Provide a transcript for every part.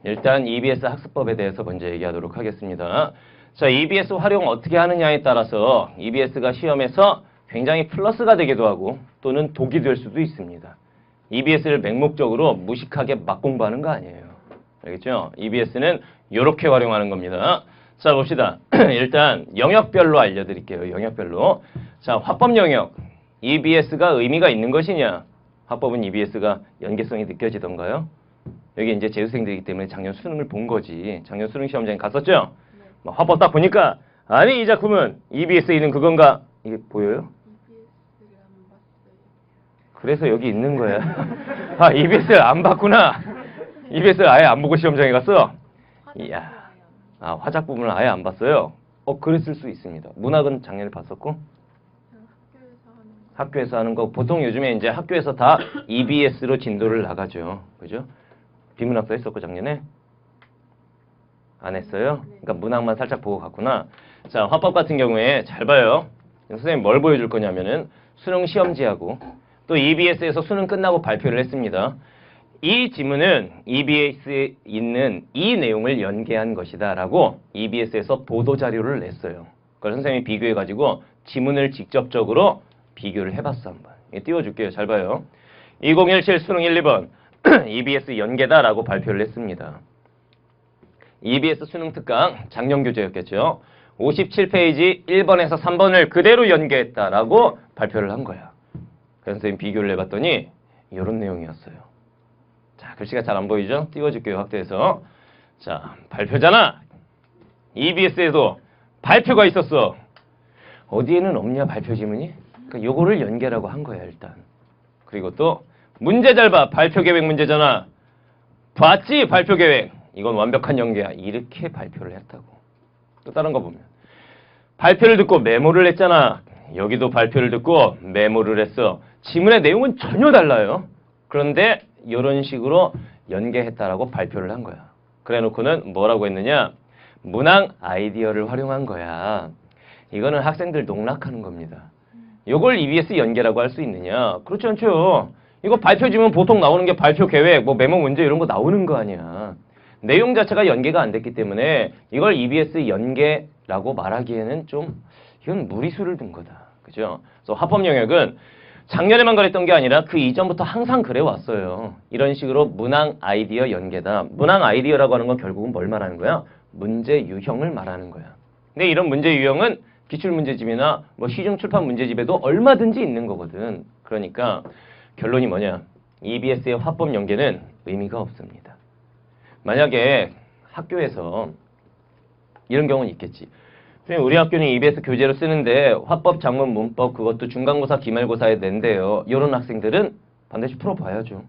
일단 EBS 학습법에 대해서 먼저 얘기하도록 하겠습니다. 자, EBS 활용 어떻게 하느냐에 따라서 EBS가 시험에서 굉장히 플러스가 되기도 하고 또는 독이 될 수도 있습니다. EBS를 맹목적으로 무식하게 막 공부하는 거 아니에요. 알겠죠? EBS는 이렇게 활용하는 겁니다. 자, 봅시다. 일단 영역별로 알려드릴게요. 영역별로. 자, 화법 영역. EBS가 의미가 있는 것이냐? 화법은 EBS가 연계성이 느껴지던가요? 여기 이제 재수생들이기 때문에 작년 수능을 본 거지. 작년 수능 시험장에 갔었죠? 네. 화법 딱 보니까 아니 이 작품은 EBS에 있는 그건가? 이게 보여요? EBS를 안 봤어요. 그래서 여기 있는 거야. 아, EBS를 안 봤구나. EBS를 아예 안 보고 시험장에 갔어? 이야. 아, 화작 부분을 아예 안 봤어요? 그랬을 수 있습니다. 문학은 작년에 봤었고? 학교에서 하는 거. 보통 요즘에 이제 학교에서 다 EBS로 진도를 나가죠. 그죠? 비문학도 했었고, 작년에? 안 했어요? 그러니까 문학만 살짝 보고 갔구나. 자, 화법 같은 경우에 잘 봐요. 선생님 뭘 보여줄 거냐면은 수능 시험지하고 또 EBS에서 수능 끝나고 발표를 했습니다. 이 지문은 EBS에 있는 이 내용을 연계한 것이다 라고 EBS에서 보도자료를 냈어요. 그걸 선생님이 비교해가지고 지문을 직접적으로 비교를 해봤어 한번. 띄워줄게요. 잘 봐요. 2017 수능 1, 2번 EBS 연계다 라고 발표를 했습니다. EBS 수능 특강 작년 교재였겠죠. 57페이지 1번에서 3번을 그대로 연계했다 라고 발표를 한 거야. 그래서 선생님 비교를 해봤더니 이런 내용이었어요. 자, 글씨가 잘 안 보이죠? 띄워줄게요. 확대해서. 자, 발표잖아. EBS에도 발표가 있었어. 어디에는 없냐 발표 지문이? 그러니까 요거를 연계라고 한 거야 일단. 그리고 또 문제 잘 봐. 발표 계획 문제잖아. 봤지? 발표 계획. 이건 완벽한 연계야. 이렇게 발표를 했다고. 또 다른 거 보면 발표를 듣고 메모를 했잖아. 여기도 발표를 듣고 메모를 했어. 지문의 내용은 전혀 달라요. 그런데 이런 식으로 연계했다라고 발표를 한 거야. 그래 놓고는 뭐라고 했느냐? 문항 아이디어를 활용한 거야. 이거는 학생들 농락하는 겁니다. 이걸 EBS 연계라고 할 수 있느냐? 그렇지 않죠. 이거 발표 지문 보통 나오는 게 발표 계획, 뭐 메모 문제 이런 거 나오는 거 아니야. 내용 자체가 연계가 안 됐기 때문에 이걸 EBS 연계라고 말하기에는 좀 이건 무리수를 둔 거다. 그죠? 그래서 화법 영역은 작년에만 그랬던 게 아니라 그 이전부터 항상 그래 왔어요. 이런 식으로 문항 아이디어 연계다. 문항 아이디어라고 하는 건 결국은 뭘 말하는 거야? 문제 유형을 말하는 거야. 근데 이런 문제 유형은 기출문제집이나 뭐 시중 출판 문제집에도 얼마든지 있는 거거든. 그러니까 결론이 뭐냐? EBS의 화법 연계는 의미가 없습니다. 만약에 학교에서 이런 경우는 있겠지. 우리 학교는 EBS 교재로 쓰는데 화법, 작문, 문법 그것도 중간고사, 기말고사에 낸대요. 이런 학생들은 반드시 풀어봐야죠.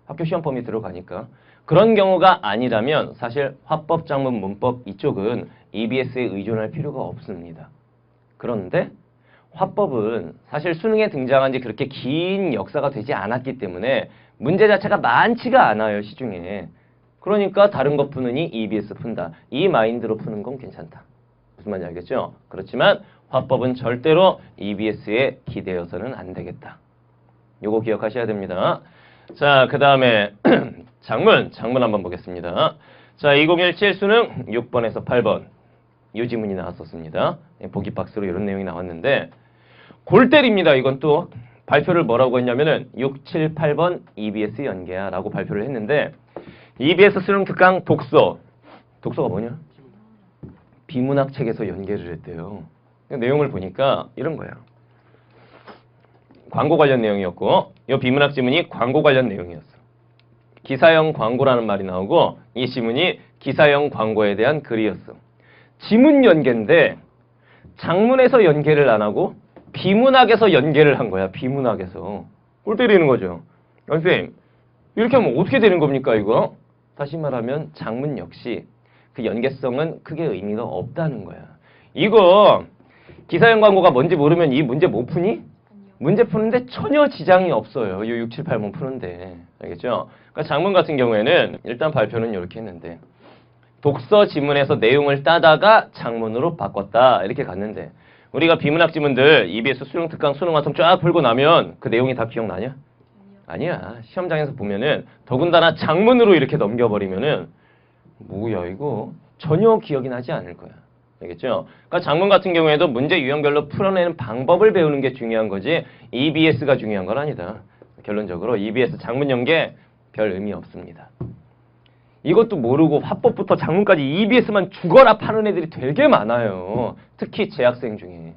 학교 시험범위 들어가니까. 그런 경우가 아니라면 사실 화법, 작문, 문법 이쪽은 EBS에 의존할 필요가 없습니다. 그런데 화법은 사실 수능에 등장한 지 그렇게 긴 역사가 되지 않았기 때문에 문제 자체가 많지가 않아요. 시중에. 그러니까 다른 거 푸느니 EBS 푼다. 이 마인드로 푸는 건 괜찮다. 무슨 말인지 알겠죠? 그렇지만 화법은 절대로 EBS에 기대어서는 안 되겠다. 요거 기억하셔야 됩니다. 자, 그 다음에 작문 한번 보겠습니다. 자, 2017 수능 6번에서 8번 이 지문이 나왔었습니다. 보기 박스로 이런 내용이 나왔는데 골 때립니다. 이건 또 발표를 뭐라고 했냐면은 6, 7, 8번 EBS 연계야 라고 발표를 했는데 EBS 수능 특강 독서가 뭐냐? 비문학 책에서 연계를 했대요. 내용을 보니까 이런 거야. 광고 관련 내용이었고 이 비문학 지문이 광고 관련 내용이었어. 기사형 광고라는 말이 나오고 이 지문이 기사형 광고에 대한 글이었어. 지문 연계인데 장문에서 연계를 안 하고 비문학에서 연계를 한 거야. 비문학에서. 꼴 때리는 거죠. 선생님 이렇게 하면 어떻게 되는 겁니까 이거? 다시 말하면 장문 역시 그 연계성은 크게 의미가 없다는 거야. 이거 기사형 광고가 뭔지 모르면 이 문제 못 푸니? 아니요. 문제 푸는데 전혀 지장이 없어요. 이 6, 7, 8번 푸는데. 알겠죠? 그러니까 장문 같은 경우에는 일단 발표는 이렇게 했는데 독서 지문에서 내용을 따다가 장문으로 바꿨다. 이렇게 갔는데 우리가 비문학 지문들 EBS 수능 특강 수능 완성 쫙 풀고 나면 그 내용이 다 기억나냐? 아니야. 시험장에서 보면은 더군다나 장문으로 이렇게 넘겨버리면은 뭐야 이거? 전혀 기억이 나지 않을 거야. 알겠죠? 그러니까 작문 같은 경우에도 문제 유형별로 풀어내는 방법을 배우는 게 중요한 거지 EBS가 중요한 건 아니다. 결론적으로 EBS 작문 연계 별 의미 없습니다. 이것도 모르고 화법부터 작문까지 EBS만 죽어라 파는 애들이 되게 많아요. 특히 재학생 중에.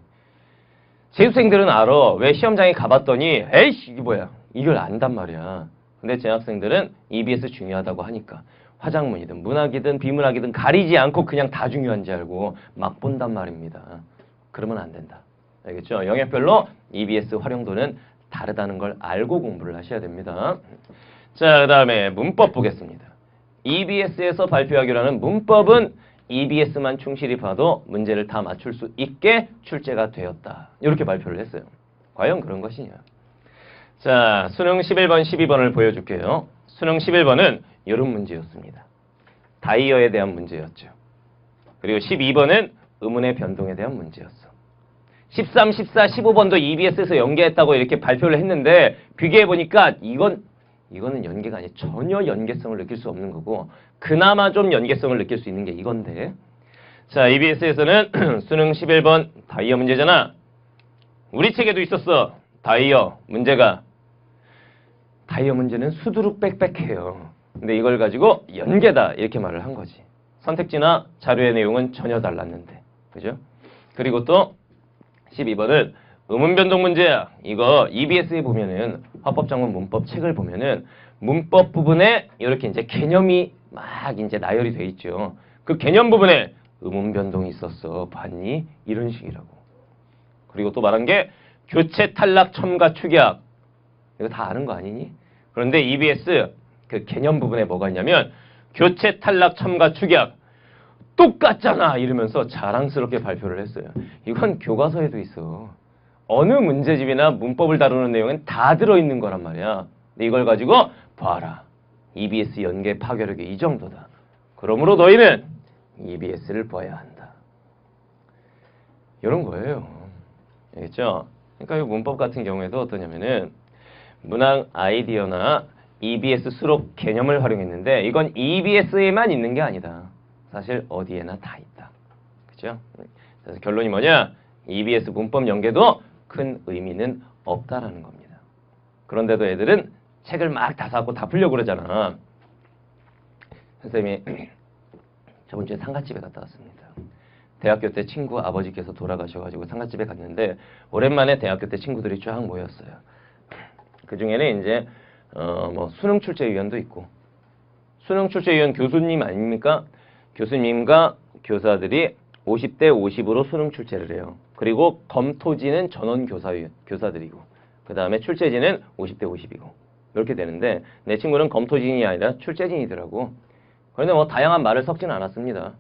재수생들은 알아. 왜 시험장에 가봤더니 에이씨 이게 뭐야. 이걸 안단 말이야. 근데 재학생들은 EBS 중요하다고 하니까 화작문이든 문학이든 비문학이든 가리지 않고 그냥 다 중요한지 알고 막 본단 말입니다. 그러면 안 된다. 알겠죠? 영역별로 EBS 활용도는 다르다는 걸 알고 공부를 하셔야 됩니다. 자, 그 다음에 문법 보겠습니다. EBS에서 발표하기로 하는 문법은 EBS만 충실히 봐도 문제를 다 맞출 수 있게 출제가 되었다. 이렇게 발표를 했어요. 과연 그런 것이냐? 자, 수능 11번, 12번을 보여줄게요. 수능 11번은 이런 문제였습니다. 다이어에 대한 문제였죠. 그리고 12번은 의문의 변동에 대한 문제였어. 13, 14, 15번도 EBS에서 연계했다고 이렇게 발표를 했는데 비교해보니까 이거는 연계가 아니에요. 전혀 연계성을 느낄 수 없는 거고 그나마 좀 연계성을 느낄 수 있는 게 이건데 자, EBS에서는 수능 11번 다이어 문제잖아. 우리 책에도 있었어. 다이어 문제가. 다이어 문제는 수두룩 빽빽해요. 근데 이걸 가지고 연계다 이렇게 말을 한 거지. 선택지나 자료의 내용은 전혀 달랐는데. 그죠? 그리고 또 12번은 의문 변동 문제야. 이거 EBS에 보면은 화법작문 문법 책을 보면은 문법 부분에 이렇게 이제 개념이 막 이제 나열이 돼 있죠. 그 개념 부분에 의문 변동이 있었어. 봤니? 이런 식이라고. 그리고 또 말한 게 교체 탈락 첨가 축약. 이거 다 아는 거 아니니? 그런데 EBS 그 개념 부분에 뭐가 있냐면 교체 탈락 첨가 축약 똑같잖아 이러면서 자랑스럽게 발표를 했어요. 이건 교과서에도 있어. 어느 문제집이나 문법을 다루는 내용은 다 들어있는 거란 말이야. 근데 이걸 가지고 봐라. EBS 연계 파괴력이 이 정도다. 그러므로 너희는 EBS를 봐야 한다. 이런 거예요. 알겠죠? 그러니까 이 문법 같은 경우에도 어떠냐면은 문항 아이디어나 EBS 수록 개념을 활용했는데 이건 EBS에만 있는 게 아니다. 사실 어디에나 다 있다. 그죠? 그래서 결론이 뭐냐? EBS 문법 연계도 큰 의미는 없다라는 겁니다. 그런데도 애들은 책을 막 다 사고 다 풀려고 그러잖아. 선생님이 저번 주에 상갓집에 갔다 왔습니다. 대학교 때 친구 아버지께서 돌아가셔가지고 상갓집에 갔는데 오랜만에 대학교 때 친구들이 쫙 모였어요. 그 중에는 이제 뭐 수능 출제위원도 있고 수능 출제위원 교수님 아닙니까? 교수님과 교사들이 50대 50으로 수능 출제를 해요. 그리고 검토지는 전원 교사들이고 그 다음에 출제진은 50대 50이고 이렇게 되는데 내 친구는 검토진이 아니라 출제진이더라고. 그런데 뭐 다양한 말을 섞지는 않았습니다.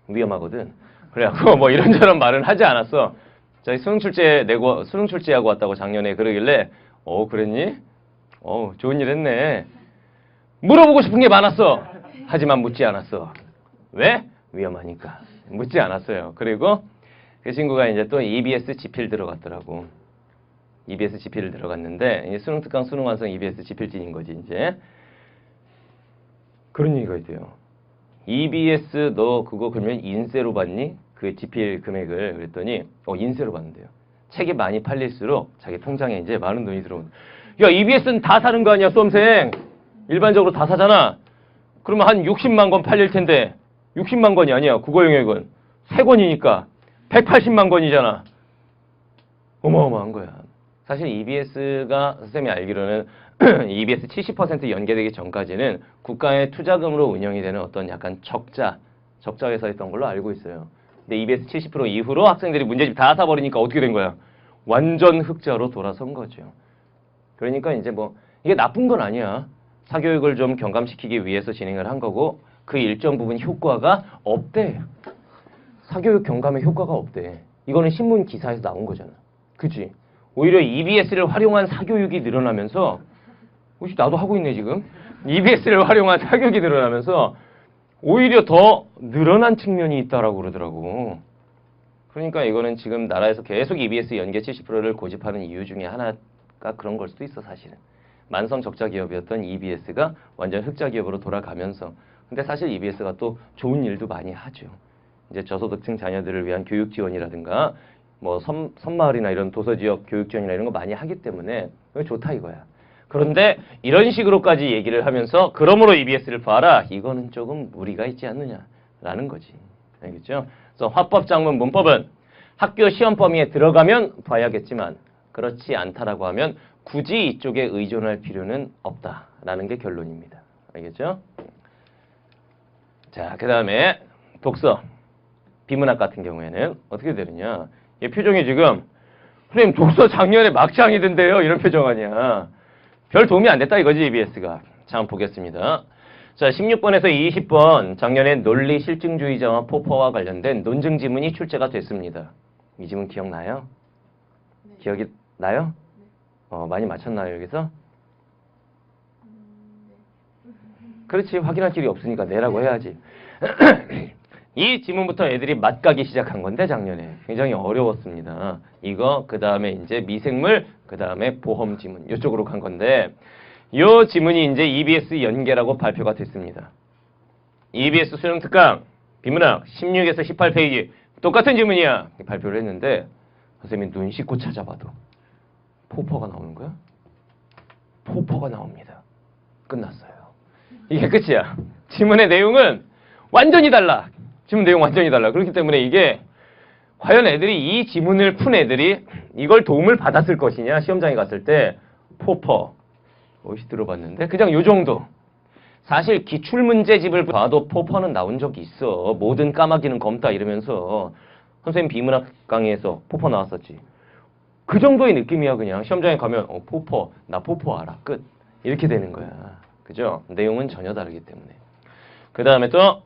위험하거든. 그래갖고 뭐 이런저런 말은 하지 않았어. 저희 수능 출제하고 왔다고 작년에 그러길래 그랬니? 좋은 일 했네. 물어보고 싶은 게 많았어. 하지만 묻지 않았어. 왜? 위험하니까. 묻지 않았어요. 그리고 그 친구가 이제 또 EBS 지필 들어갔더라고. EBS 지필을 들어갔는데 이제 수능 특강 수능 완성 EBS 지필진인 거지 이제. 그런 얘기가 있대요. EBS 너 그거 그러면 인세로 받니? 그 지필 금액을 그랬더니 인세로 받는데요. 책이 많이 팔릴수록 자기 통장에 이제 많은 돈이 들어온다. 야, EBS는 다 사는 거 아니야, 수험생? 일반적으로 다 사잖아. 그러면 한 60만 권 팔릴 텐데 60만 권이 아니야. 국어 영역은 3권이니까 180만 권이잖아. 어마어마한 거야. 사실 EBS가 선생님이 알기로는 EBS 70% 연계되기 전까지는 국가의 투자금으로 운영이 되는 어떤 약간 적자 회사였던 걸로 알고 있어요. 근데 EBS 70% 이후로 학생들이 문제집 다 사버리니까 어떻게 된 거야? 완전 흑자로 돌아선 거죠. 그러니까 이제 뭐 이게 나쁜 건 아니야. 사교육을 좀 경감시키기 위해서 진행을 한 거고 그 일정 부분 효과가 없대. 사교육 경감의 효과가 없대. 이거는 신문 기사에서 나온 거잖아. 그치? 오히려 EBS를 활용한 사교육이 늘어나면서 혹시 나도 하고 있네 지금? EBS를 활용한 사교육이 늘어나면서 오히려 더 늘어난 측면이 있다라고 그러더라고. 그러니까 이거는 지금 나라에서 계속 EBS 연계 70%를 고집하는 이유 중에 하나가 그런 걸 수도 있어 사실은. 만성 적자 기업이었던 EBS가 완전 흑자 기업으로 돌아가면서 근데 사실 EBS가 또 좋은 일도 많이 하죠. 이제 저소득층 자녀들을 위한 교육 지원이라든가 뭐 섬마을이나 이런 도서지역 교육 지원이나 이런 거 많이 하기 때문에 그게 좋다 이거야. 그런데 이런 식으로까지 얘기를 하면서 그러므로 EBS를 봐라. 이거는 조금 무리가 있지 않느냐라는 거지. 알겠죠? 그래서 화법, 작문, 문법은 학교 시험 범위에 들어가면 봐야겠지만 그렇지 않다라고 하면 굳이 이쪽에 의존할 필요는 없다라는 게 결론입니다. 알겠죠? 자, 그 다음에 독서. 비문학 같은 경우에는 어떻게 되느냐. 얘 표정이 지금 선생님 독서 작년에 막장이던데요. 이런 표정 아니야. 별 도움이 안 됐다 이거지 EBS가. 자, 한번 보겠습니다. 자, 16번에서 20번 작년에 논리 실증주의자와 포퍼와 관련된 논증 지문이 출제가 됐습니다. 이 지문 기억나요? 네. 기억이 나요? 네. 많이 맞췄나요 여기서? 네. 그렇지. 확인할 길이 없으니까 내라고 해야지. 이 지문부터 애들이 맞가기 시작한 건데 작년에 굉장히 어려웠습니다. 이거 그 다음에 이제 미생물 그 다음에 보험 지문 이쪽으로 간 건데 요 지문이 이제 EBS 연계라고 발표가 됐습니다. EBS 수능 특강 비문학 16에서 18페이지 똑같은 지문이야 발표를 했는데 선생님이 눈 씻고 찾아봐도 포퍼가 나오는 거야? 포퍼가 나옵니다. 끝났어요. 이게 끝이야. 지문의 내용은 완전히 달라. 지문 내용 완전히 달라. 그렇기 때문에 이게 과연 애들이 이 지문을 푼 애들이 이걸 도움을 받았을 것이냐 시험장에 갔을 때 포퍼 어디서 들어봤는데 그냥 요 정도. 사실 기출문제집을 봐도 포퍼는 나온 적이 있어. 모든 까마귀는 검다 이러면서 선생님 비문학 강의에서 포퍼 나왔었지. 그 정도의 느낌이야. 그냥 시험장에 가면 포퍼 나 포퍼 알아 끝 이렇게 되는 거야. 그죠? 내용은 전혀 다르기 때문에. 그 다음에 또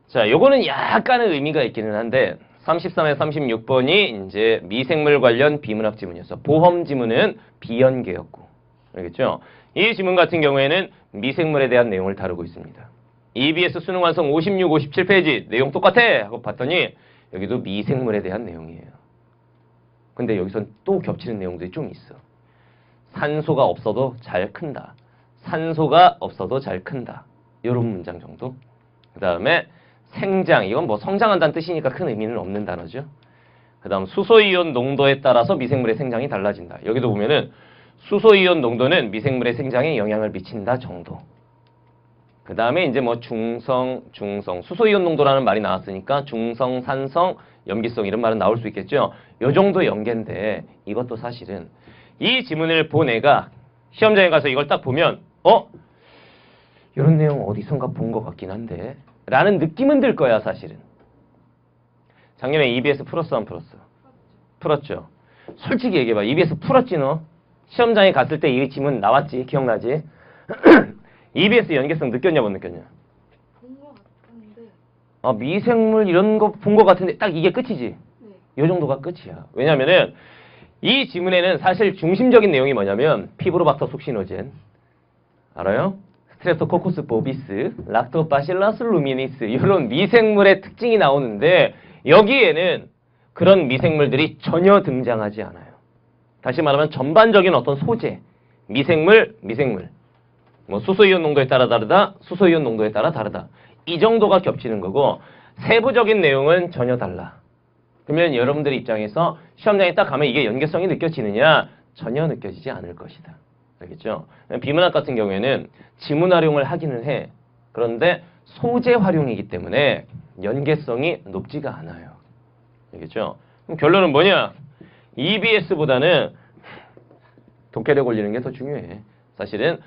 자, 요거는 약간의 의미가 있기는 한데 33에 36번이 이제 미생물 관련 비문학 지문이었어. 보험 지문은 비연계였고. 알겠죠? 이 지문 같은 경우에는 미생물에 대한 내용을 다루고 있습니다. EBS 수능 완성 56, 57페이지 내용 똑같아 하고 봤더니 여기도 미생물에 대한 내용이에요. 근데 여기선 또 겹치는 내용들이 좀 있어. 산소가 없어도 잘 큰다. 산소가 없어도 잘 큰다. 이런 문장 정도. 그 다음에 생장, 이건 뭐 성장한다는 뜻이니까 큰 의미는 없는 단어죠. 그 다음 수소이온 농도에 따라서 미생물의 생장이 달라진다. 여기도 보면은 수소이온 농도는 미생물의 생장에 영향을 미친다 정도. 그 다음에 이제 뭐 중성, 수소이온 농도라는 말이 나왔으니까 중성, 산성, 염기성 이런 말은 나올 수 있겠죠. 요 정도 연계인데 이것도 사실은 이 지문을 본 애가 시험장에 가서 이걸 딱 보면 이런 내용 어디선가 본 것 같긴 한데 라는 느낌은 들 거야 사실은. 작년에 EBS 풀었어 안 풀었어? 풀었죠. 솔직히 얘기해봐. EBS 풀었지 너? 시험장에 갔을 때 이 지문 나왔지? 기억나지? EBS 연계성 느꼈냐 못 느꼈냐? 본 것 같은데. 미생물 이런 거 본 것 같은데 딱 이게 끝이지? 네. 요 정도가 끝이야. 왜냐면은 이 지문에는 사실 중심적인 내용이 뭐냐면 피브로박터 숙신호젠 알아요? 스트레프토코커스 보비스, 락토바실라스 루미니스 이런 미생물의 특징이 나오는데 여기에는 그런 미생물들이 전혀 등장하지 않아요. 다시 말하면 전반적인 어떤 소재, 미생물, 뭐 수소이온 농도에 따라 다르다, 수소이온 농도에 따라 다르다. 이 정도가 겹치는 거고 세부적인 내용은 전혀 달라. 그러면 여러분들의 입장에서 시험장에 딱 가면 이게 연계성이 느껴지느냐? 전혀 느껴지지 않을 것이다. 알겠죠? 비문학 같은 경우에는 지문 활용을 하기는 해. 그런데 소재 활용이기 때문에 연계성이 높지가 않아요. 알겠죠? 그럼 결론은 뭐냐? EBS보다는 독해력 올리는 게 더 중요해. 사실은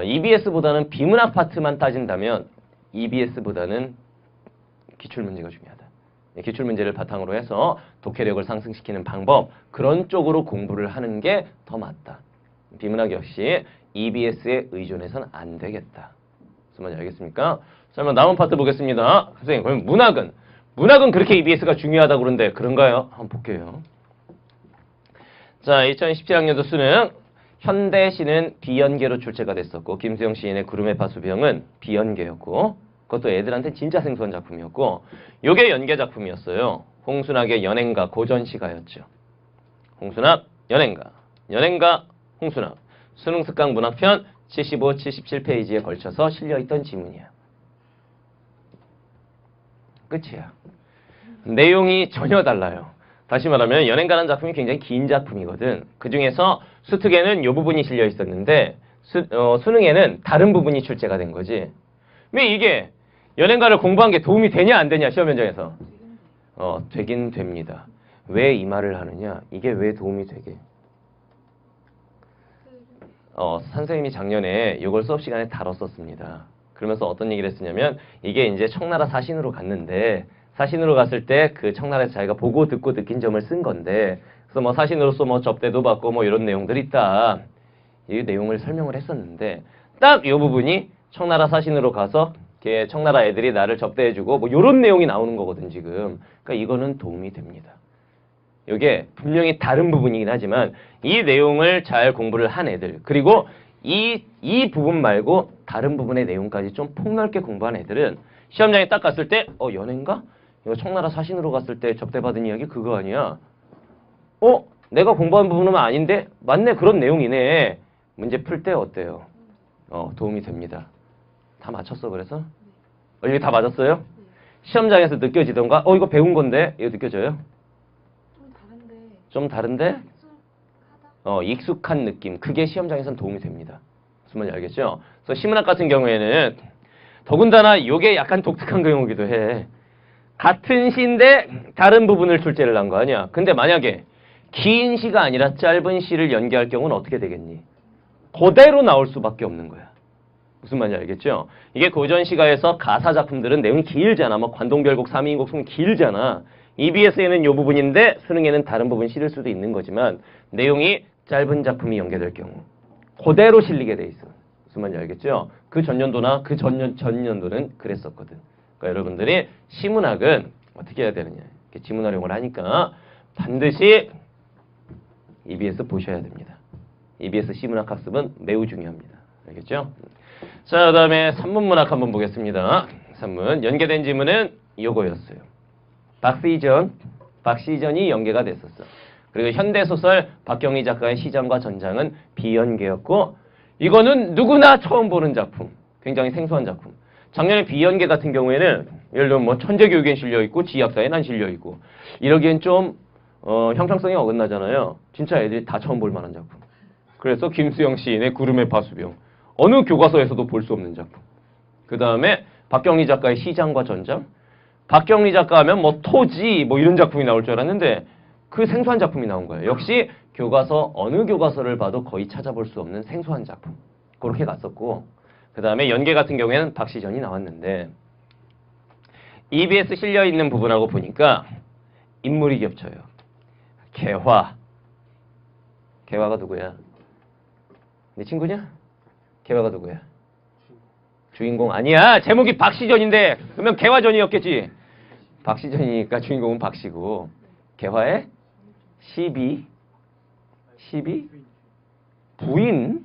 EBS보다는 비문학 파트만 따진다면 EBS보다는 기출문제가 중요하다. 기출문제를 바탕으로 해서 독해력을 상승시키는 방법 그런 쪽으로 공부를 하는 게 더 맞다. 비문학 역시 EBS에 의존해서는 안 되겠다. 무슨 말인지 알겠습니까? 자, 그럼 남은 파트 보겠습니다. 선생님, 그럼 문학은 그렇게 EBS가 중요하다고 그러는데 그런가요? 한번 볼게요. 자, 2017학년도 수능 현대시는 비연계로 출제가 됐었고 김수영 시인의 구름의 파수병은 비연계였고 그것도 애들한테 진짜 생소한 작품이었고 요게 연계 작품이었어요. 홍순학의 연행가 고전시가였죠. 홍순학, 연행가, 홍순학 수능 특강 문학편 75, 77페이지에 걸쳐서 실려있던 지문이야. 끝이야. 내용이 전혀 달라요. 다시 말하면 연행가라는 작품이 굉장히 긴 작품이거든. 그 중에서 수특에는 이 부분이 실려 있었는데 수능에는 다른 부분이 출제가 된 거지. 왜 이게 연행가를 공부한 게 도움이 되냐 안 되냐 시험 현장에서? 되긴 됩니다. 왜 이 말을 하느냐? 이게 왜 도움이 되게? 선생님이 작년에 이걸 수업 시간에 다뤘었습니다. 그러면서 어떤 얘기를 했었냐면 이게 이제 청나라 사신으로 갔는데 사신으로 갔을 때 그 청나라에서 자기가 보고 듣고 느낀 점을 쓴 건데 그래서 뭐 사신으로서 뭐 접대도 받고 뭐 이런 내용들이 있다. 이 내용을 설명을 했었는데 딱 이 부분이 청나라 사신으로 가서 청나라 애들이 나를 접대해주고 뭐 이런 내용이 나오는 거거든 지금. 그러니까 이거는 도움이 됩니다. 이게 분명히 다른 부분이긴 하지만 이 내용을 잘 공부를 한 애들 그리고 이 부분 말고 다른 부분의 내용까지 좀 폭넓게 공부한 애들은 시험장에 딱 갔을 때 연애인가? 이거 청나라 사신으로 갔을 때 접대받은 이야기 그거 아니야? 내가 공부한 부분은 아닌데? 맞네 그런 내용이네. 문제 풀 때 어때요? 도움이 됩니다. 다 맞췄어 그래서? 이게 다 맞았어요? 시험장에서 느껴지던가? 이거 배운 건데? 이거 느껴져요? 좀 다른데? 익숙한 느낌. 그게 시험장에선 도움이 됩니다. 무슨 말인지 알겠죠? 그래서 시문학 같은 경우에는 더군다나 이게 약간 독특한 경우기도 해. 같은 시인데 다른 부분을 출제를 한 거 아니야. 근데 만약에 긴 시가 아니라 짧은 시를 연기할 경우는 어떻게 되겠니? 그대로 나올 수밖에 없는 거야. 무슨 말인지 알겠죠? 이게 고전 시가에서 가사 작품들은 내용이 길잖아. 뭐 관동별곡, 삼이인곡 승 길잖아. EBS에는 이 부분인데 수능에는 다른 부분 실을 수도 있는 거지만 내용이 짧은 작품이 연계될 경우 그대로 실리게 돼 있어. 무슨 말인지 알겠죠? 그 전년도나 그 전년도는 그랬었거든. 그러니까 여러분들이 시문학은 어떻게 해야 되느냐. 이렇게 지문 활용을 하니까 반드시 EBS 보셔야 됩니다. EBS 시문학 학습은 매우 중요합니다. 알겠죠? 자, 그 다음에 산문문학 한번 보겠습니다. 산문 연계된 지문은 요거였어요. 박시전이 연계가 됐었어. 그리고 현대소설 박경리 작가의 시전과 전장은 비연계였고 이거는 누구나 처음 보는 작품. 굉장히 생소한 작품. 작년에 비연계 같은 경우에는 예를 들면 뭐 천재교육엔 실려있고 지약사엔 안 실려있고 이러기엔 좀 형평성이 어긋나잖아요. 진짜 애들이 다 처음 볼 만한 작품. 그래서 김수영 시인의 구름의 파수병. 어느 교과서에서도 볼 수 없는 작품. 그 다음에 박경리 작가의 시장과 전장. 박경리 작가 하면 뭐 토지 뭐 이런 작품이 나올 줄 알았는데 그 생소한 작품이 나온 거예요. 역시 교과서 어느 교과서를 봐도 거의 찾아볼 수 없는 생소한 작품. 그렇게 갔었고 그 다음에 연계 같은 경우에는 박시전이 나왔는데 EBS 실려있는 부분하고 보니까 인물이 겹쳐요. 개화가 누구야? 네 친구냐? 개화가 누구야? 주인공 아니야. 제목이 박시전인데 그러면 개화전이었겠지. 박시전이니까 주인공은 박시고 개화의 시비 부인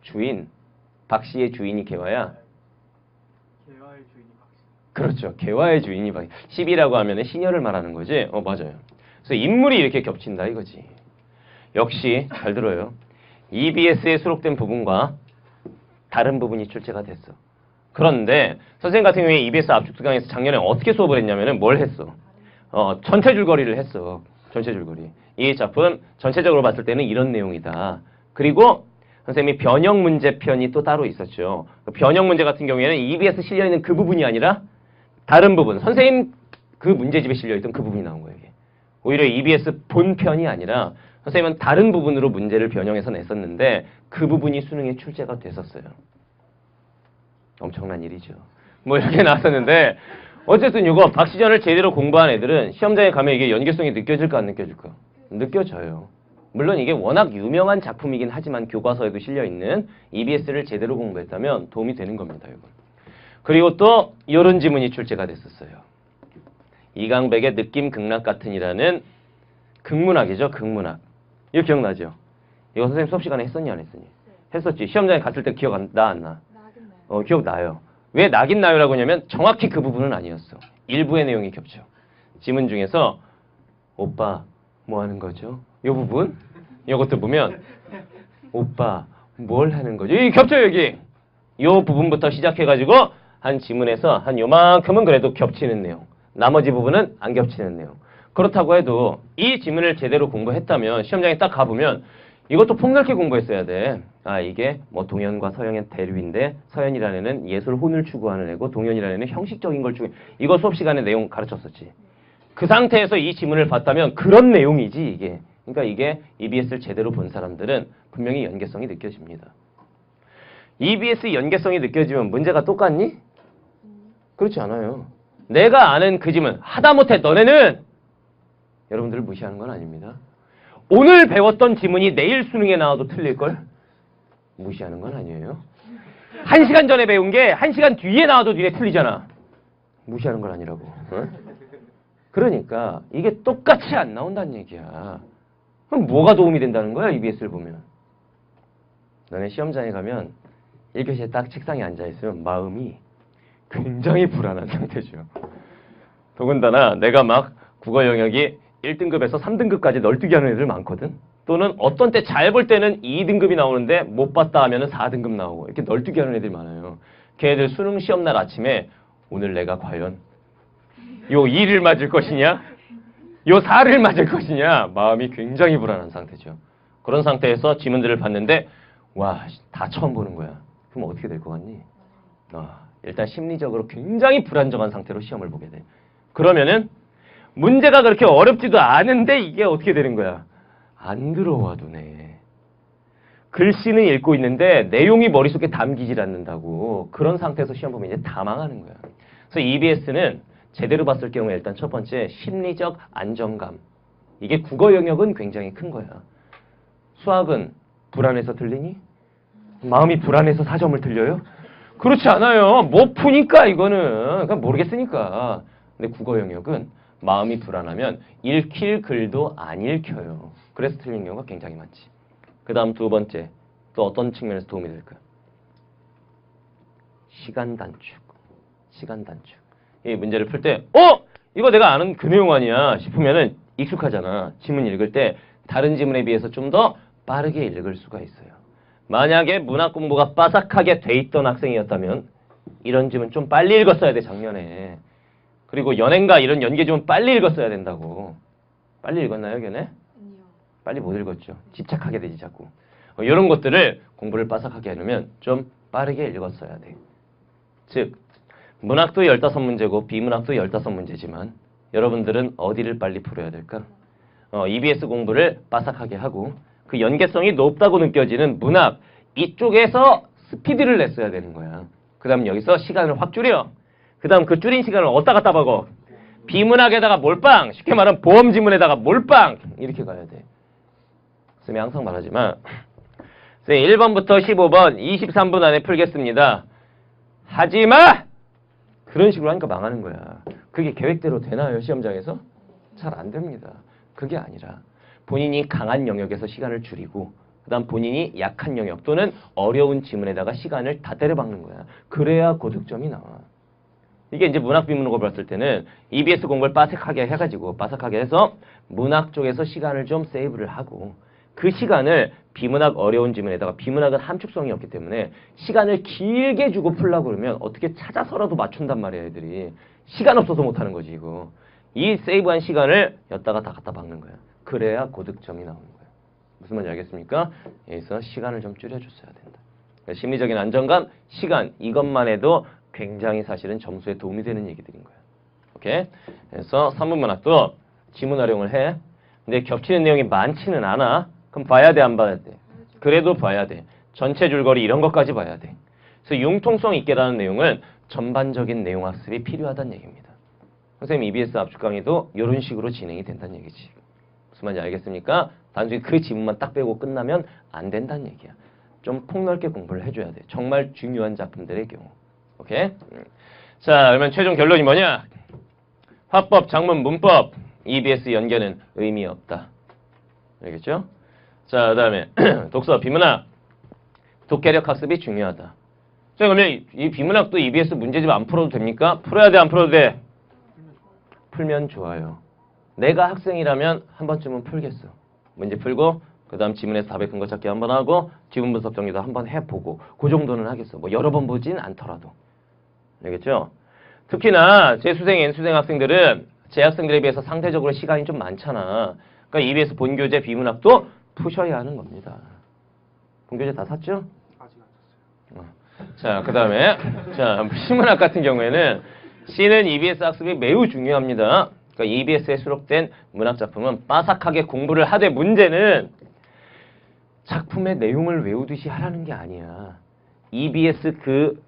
주인 박씨의 주인이 개화야. 개화의 주인이 박씨. 그렇죠. 개화의 주인이 박씨. 시비라고 하면 시녀를 말하는 거지. 맞아요. 그래서 인물이 이렇게 겹친다 이거지. 역시 잘 들어요. EBS에 수록된 부분과 다른 부분이 출제가 됐어. 그런데 선생님 같은 경우에 EBS 압축 수강에서 작년에 어떻게 수업을 했냐면은 뭘 했어? 전체 줄거리를 했어. 전체 줄거리. 이 작품 전체적으로 봤을 때는 이런 내용이다. 그리고 선생님이 변형 문제 편이 또 따로 있었죠. 그 변형 문제 같은 경우에는 EBS 실려있는 그 부분이 아니라 다른 부분. 선생님 그 문제집에 실려있던 그 부분이 나온 거예요. 이게. 오히려 EBS 본편이 아니라 선생님은 다른 부분으로 문제를 변형해서 냈었는데 그 부분이 수능에 출제가 됐었어요. 엄청난 일이죠. 뭐 이렇게 나왔었는데 어쨌든 이거 박시전을 제대로 공부한 애들은 시험장에 가면 이게 연계성이 느껴질까 안 느껴질까? 느껴져요. 물론 이게 워낙 유명한 작품이긴 하지만 교과서에도 실려있는 EBS를 제대로 공부했다면 도움이 되는 겁니다. 이건. 그리고 또 이런 지문이 출제가 됐었어요. 이강백의 느낌 극락 같은이라는 극문학이죠. 극문학. 이거 기억나죠? 이거 선생님 수업 시간에 했었니 안 했었니? 했었지. 시험장에 갔을 때 기억 안 나? 나긴 나요. 기억나요. 왜 나긴 나요라고 하냐면 정확히 그 부분은 아니었어. 일부의 내용이 겹쳐. 지문 중에서 오빠 뭐 하는 거죠? 이 부분? 이것도 보면 오빠 뭘 하는 거죠? 이 겹쳐요 여기. 이 부분부터 시작해가지고 한 지문에서 한 요만큼은 그래도 겹치는 내용. 나머지 부분은 안 겹치는 내용. 그렇다고 해도 이 지문을 제대로 공부했다면 시험장에 딱 가보면 이것도 폭넓게 공부했어야 돼. 아, 이게 뭐 동현과 서영의 대류인데 서현이라는 애는 예술 혼을 추구하는 애고 동현이라는 애는 형식적인 걸 추구. 이거 수업 시간에 내용 가르쳤었지. 그 상태에서 이 지문을 봤다면 그런 내용이지 이게. 그러니까 이게 EBS를 제대로 본 사람들은 분명히 연계성이 느껴집니다. EBS 연계성이 느껴지면 문제가 똑같니? 그렇지 않아요. 내가 아는 그 지문 하다못해 너네는 여러분들을 무시하는 건 아닙니다. 오늘 배웠던 지문이 내일 수능에 나와도 틀릴걸? 무시하는 건 아니에요. 1시간 전에 배운 게 1시간 뒤에 나와도 니네 틀리잖아. 무시하는 건 아니라고. 어? 그러니까 이게 똑같이 안 나온다는 얘기야. 그럼 뭐가 도움이 된다는 거야? EBS를 보면. 너네 시험장에 가면 1교시에 딱 책상에 앉아있으면 마음이 굉장히 불안한 상태죠. 더군다나 내가 막 국어 영역이 1등급에서 3등급까지 널뛰기 하는 애들 많거든. 또는 어떤 때 잘 볼 때는 2등급이 나오는데 못 봤다 하면은 4등급 나오고 이렇게 널뛰기 하는 애들이 많아요. 걔네들 수능 시험날 아침에 오늘 내가 과연 요 2를 맞을 것이냐? 요 4를 맞을 것이냐? 마음이 굉장히 불안한 상태죠. 그런 상태에서 지문들을 봤는데 와, 다 처음 보는 거야. 그럼 어떻게 될 것 같니? 일단 심리적으로 굉장히 불안정한 상태로 시험을 보게 돼. 그러면은 문제가 그렇게 어렵지도 않은데 이게 어떻게 되는 거야? 안 들어와 눈에. 글씨는 읽고 있는데 내용이 머릿속에 담기질 않는다고. 그런 상태에서 시험 보면 이제 다 망하는 거야. 그래서 EBS는 제대로 봤을 경우에 일단 첫 번째 심리적 안정감. 이게 국어 영역은 굉장히 큰 거야. 수학은 불안해서 틀리니? 마음이 불안해서 4점을 틀려요? 그렇지 않아요. 못 푸니까 이거는. 그냥 모르겠으니까. 근데 국어 영역은 마음이 불안하면 읽힐 글도 안 읽혀요. 그래서 틀린 경우가 굉장히 많지. 그 다음 두 번째. 또 어떤 측면에서 도움이 될까요? 시간 단축. 시간 단축. 이 문제를 풀 때 이거 내가 아는 그 내용 아니야 싶으면은 익숙하잖아. 지문 읽을 때 다른 지문에 비해서 좀 더 빠르게 읽을 수가 있어요. 만약에 문학 공부가 빠삭하게 돼 있던 학생이었다면 이런 지문 좀 빨리 읽었어야 돼, 작년에. 그리고 연행가 이런 연계 좀 빨리 읽었어야 된다고. 빨리 읽었나요, 걔네? 아니요. 빨리 못 읽었죠. 집착하게 되지, 자꾸. 이런 것들을 공부를 빠삭하게 하려면 좀 빠르게 읽었어야 돼. 즉, 문학도 15문제고 비문학도 15문제지만 여러분들은 어디를 빨리 풀어야 될까? EBS 공부를 빠삭하게 하고 그 연계성이 높다고 느껴지는 문학 이쪽에서 스피드를 냈어야 되는 거야. 그 다음 여기서 시간을 확 줄여. 그 다음 그 줄인 시간을 어디다 갖다 박어? 비문학에다가 몰빵, 쉽게 말하면 보험지문에다가 몰빵 이렇게 가야 돼. 쌤이 항상 말하지만 1번부터 15번 23분 안에 풀겠습니다. 하지마! 그런 식으로 하니까 망하는 거야. 그게 계획대로 되나요, 시험장에서? 잘 안 됩니다. 그게 아니라 본인이 강한 영역에서 시간을 줄이고 그 다음 본인이 약한 영역 또는 어려운 지문에다가 시간을 다 때려박는 거야. 그래야 고득점이 나와. 이게 이제 문학 비문학을 봤을 때는 EBS 공부를 빠삭하게 해가지고 빠삭하게 해서 문학 쪽에서 시간을 좀 세이브를 하고 그 시간을 비문학 어려운 지문에다가 비문학은 함축성이 없기 때문에 시간을 길게 주고 풀려고 그러면 어떻게 찾아서라도 맞춘단 말이야, 애들이. 시간 없어서 못하는 거지, 이거. 이 세이브한 시간을 였다가 다 갖다 박는 거야. 그래야 고득점이 나오는 거야. 무슨 말인지 알겠습니까? 여기서 시간을 좀 줄여줬어야 된다. 그러니까 심리적인 안정감, 시간 이것만 해도 굉장히 사실은 점수에 도움이 되는 얘기들인 거야. 오케이? 그래서 3분 문학도 지문 활용을 해. 근데 겹치는 내용이 많지는 않아. 그럼 봐야 돼, 안 봐야 돼? 그래도 봐야 돼. 전체 줄거리 이런 것까지 봐야 돼. 그래서 융통성 있게라는 내용은 전반적인 내용 학습이 필요하다는 얘기입니다. 선생님 EBS 압축 강의도 이런 식으로 진행이 된다는 얘기지. 무슨 말인지 알겠습니까? 단순히 그 지문만 딱 빼고 끝나면 안 된다는 얘기야. 좀 폭넓게 공부를 해줘야 돼. 정말 중요한 작품들의 경우. 오케이? 자, 그러면 최종 결론이 뭐냐? 화법, 장문, 문법, EBS 연계는 의미 없다. 알겠죠? 자, 그 다음에 독서, 비문학, 독해력 학습이 중요하다. 자, 그러면 이 비문학도 EBS 문제집 안 풀어도 됩니까? 풀어야 돼, 안 풀어도 돼? 풀면 좋아요. 내가 학생이라면 한 번쯤은 풀겠어. 문제 풀고 그 다음 지문에서 답의 근거 찾기 한번 하고 지문 분석 정리도 한번 해보고 그 정도는 하겠어. 뭐 여러 번 보진 않더라도. 알겠죠? 특히나 재수생, N수생 학생들은 재학생들에 비해서 상대적으로 시간이 좀 많잖아. 그러니까 EBS 본교재 비문학도 푸셔야 하는 겁니다. 본교재 다 샀죠? 아직 안 쳤어요. 자, 그 다음에 자 시문학 같은 경우에는 C는 EBS 학습이 매우 중요합니다. 그러니까 EBS에 수록된 문학 작품은 빠삭하게 공부를 하되 문제는 작품의 내용을 외우듯이 하라는 게 아니야. EBS 그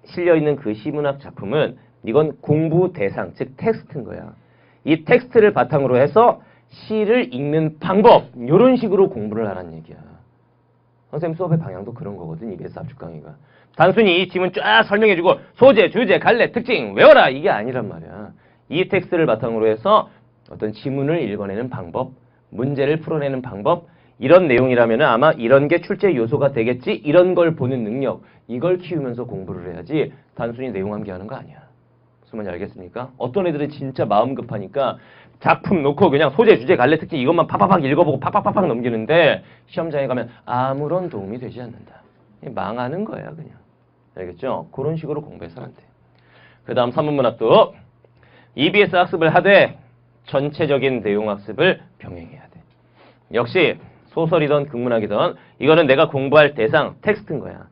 실려있는 그 시문학 작품은 이건 공부 대상, 즉 텍스트인 거야. 이 텍스트를 바탕으로 해서 시를 읽는 방법, 이런 식으로 공부를 하라는 얘기야. 선생님 수업의 방향도 그런 거거든, EBS 압축 강의가. 단순히 이 지문 쫙 설명해주고 소재, 주제, 갈래, 특징 외워라 이게 아니란 말이야. 이 텍스트를 바탕으로 해서 어떤 지문을 읽어내는 방법, 문제를 풀어내는 방법, 이런 내용이라면 아마 이런 게 출제 요소가 되겠지, 이런 걸 보는 능력, 이걸 키우면서 공부를 해야지 단순히 내용 암기하는 거 아니야. 무슨 말인지 알겠습니까? 어떤 애들은 진짜 마음 급하니까 작품 놓고 그냥 소재, 주제, 갈래, 특징 이것만 팍팍팍 읽어보고 팍팍팍팍 넘기는데 시험장에 가면 아무런 도움이 되지 않는다. 망하는 거야 그냥. 알겠죠? 그런 식으로 공부해서는 안 돼. 그 다음 3문 문학도 EBS 학습을 하되 전체적인 내용 학습을 병행해야 돼. 역시 소설이든 극문학이든 이거는 내가 공부할 대상, 텍스트인 거야.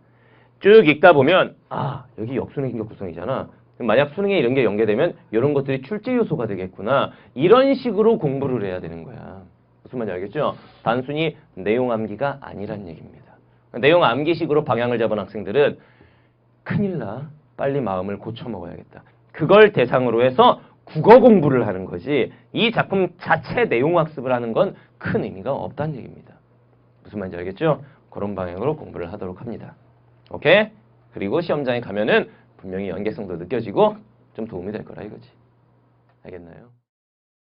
쭉 읽다 보면 아 여기 역수능 신경 구성이잖아. 만약 수능에 이런 게 연계되면 이런 것들이 출제 요소가 되겠구나. 이런 식으로 공부를 해야 되는 거야. 무슨 말인지 알겠죠? 단순히 내용 암기가 아니란 얘기입니다. 내용 암기식으로 방향을 잡은 학생들은 큰일 나. 빨리 마음을 고쳐 먹어야겠다. 그걸 대상으로 해서 국어 공부를 하는 거지 이 작품 자체 내용 학습을 하는 건 큰 의미가 없다는 얘기입니다. 무슨 말인지 알겠죠? 그런 방향으로 공부를 하도록 합니다. 오케이? 그리고 시험장에 가면은 분명히 연계성도 느껴지고 좀 도움이 될 거라 이거지. 알겠나요?